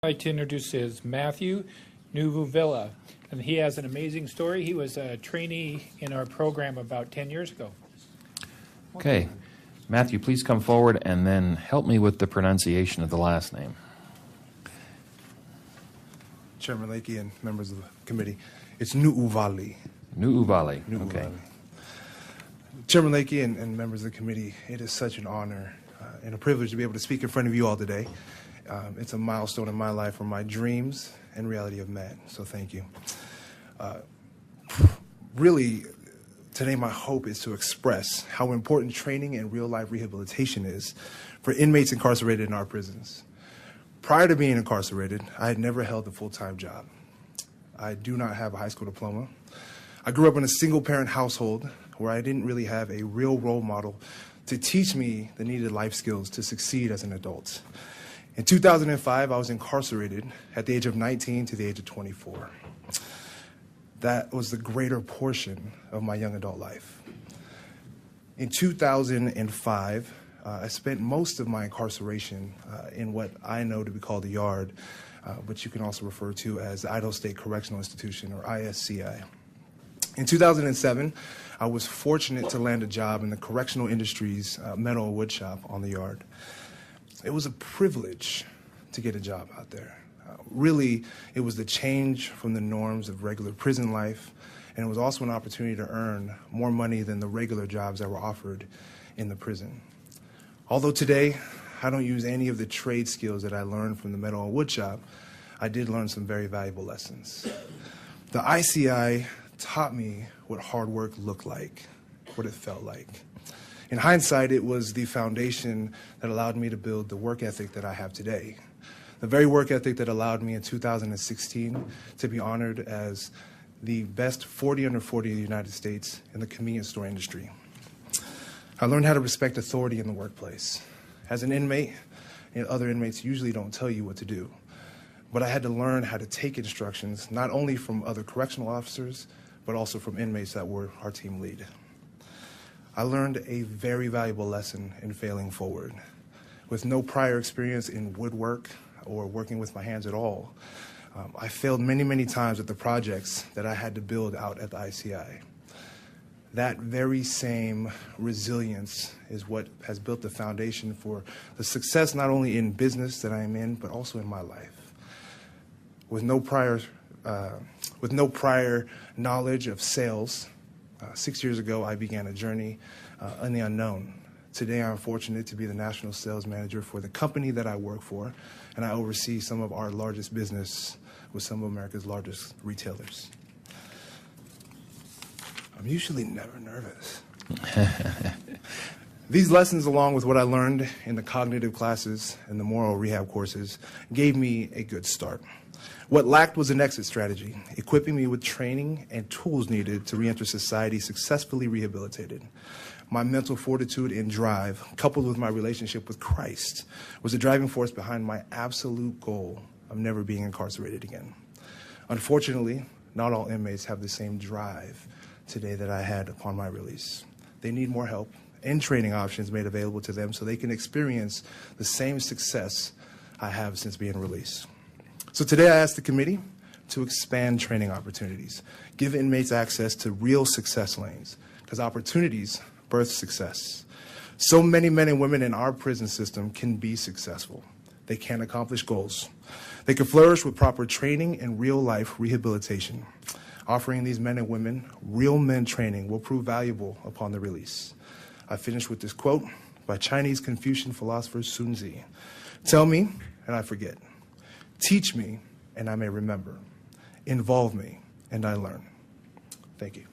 I'd like to introduce is Matthew Nuvuvilla, and he has an amazing story. He was a trainee in our program about 10 years ago. Okay. Matthew, please come forward and then help me with the pronunciation of the last name. Chairman Lakey and members of the committee, it's Nu'uvali. Nu'uvali. Okay. Chairman Lakey and members of the committee, it is such an honor and a privilege to be able to speak in front of you all today. It's a milestone in my life where my dreams and reality have met, so thank you. Really, today my hope is to express how important training and real-life rehabilitation is for inmates incarcerated in our prisons. Prior to being incarcerated, I had never held a full-time job. I do not have a high school diploma. I grew up in a single-parent household where I didn't really have a real role model to teach me the needed life skills to succeed as an adult. In 2005, I was incarcerated at the age of 19 to the age of 24. That was the greater portion of my young adult life. In 2005, I spent most of my incarceration in what I know to be called the yard, which you can also refer to as Idaho State Correctional Institution, or ISCI. In 2007, I was fortunate to land a job in the correctional industry's metal and wood shop on the yard. It was a privilege to get a job out there. Really, it was the change from the norms of regular prison life, and it was also an opportunity to earn more money than the regular jobs that were offered in the prison. Although today, I don't use any of the trade skills that I learned from the metal and wood shop, I did learn some very valuable lessons. The ICI taught me what hard work looked like, what it felt like. In hindsight, it was the foundation that allowed me to build the work ethic that I have today. The very work ethic that allowed me in 2016 to be honored as the best 40 under 40 in the United States in the convenience store industry. I learned how to respect authority in the workplace. As an inmate, other inmates usually don't tell you what to do. But I had to learn how to take instructions, not only from other correctional officers, but also from inmates that were our team lead. I learned a very valuable lesson in failing forward. With no prior experience in woodwork or working with my hands at all, I failed many, many times at the projects that I had to build out at the ICI. That very same resilience is what has built the foundation for the success not only in business that I am in, but also in my life. With no prior knowledge of sales, 6 years ago I began a journey in the unknown. Today I'm fortunate to be the national sales manager for the company that I work for, and I oversee some of our largest business with some of America's largest retailers. I'm usually never nervous. These lessons, along with what I learned in the cognitive classes and the moral rehab courses, gave me a good start. What lacked was an exit strategy, equipping me with training and tools needed to reenter society successfully rehabilitated. My mental fortitude and drive, coupled with my relationship with Christ, was the driving force behind my absolute goal of never being incarcerated again. Unfortunately, not all inmates have the same drive today that I had upon my release. They need more help and training options made available to them so they can experience the same success I have since being released. So today I asked the committee to expand training opportunities, give inmates access to real success lanes, because opportunities birth success. So many men and women in our prison system can be successful. They can accomplish goals. They can flourish with proper training and real-life rehabilitation. Offering these men and women real men training will prove valuable upon their release. I finish with this quote by Chinese Confucian philosopher Sun Tzu. Tell me, and I forget. Teach me, and I may remember. Involve me, and I learn. Thank you.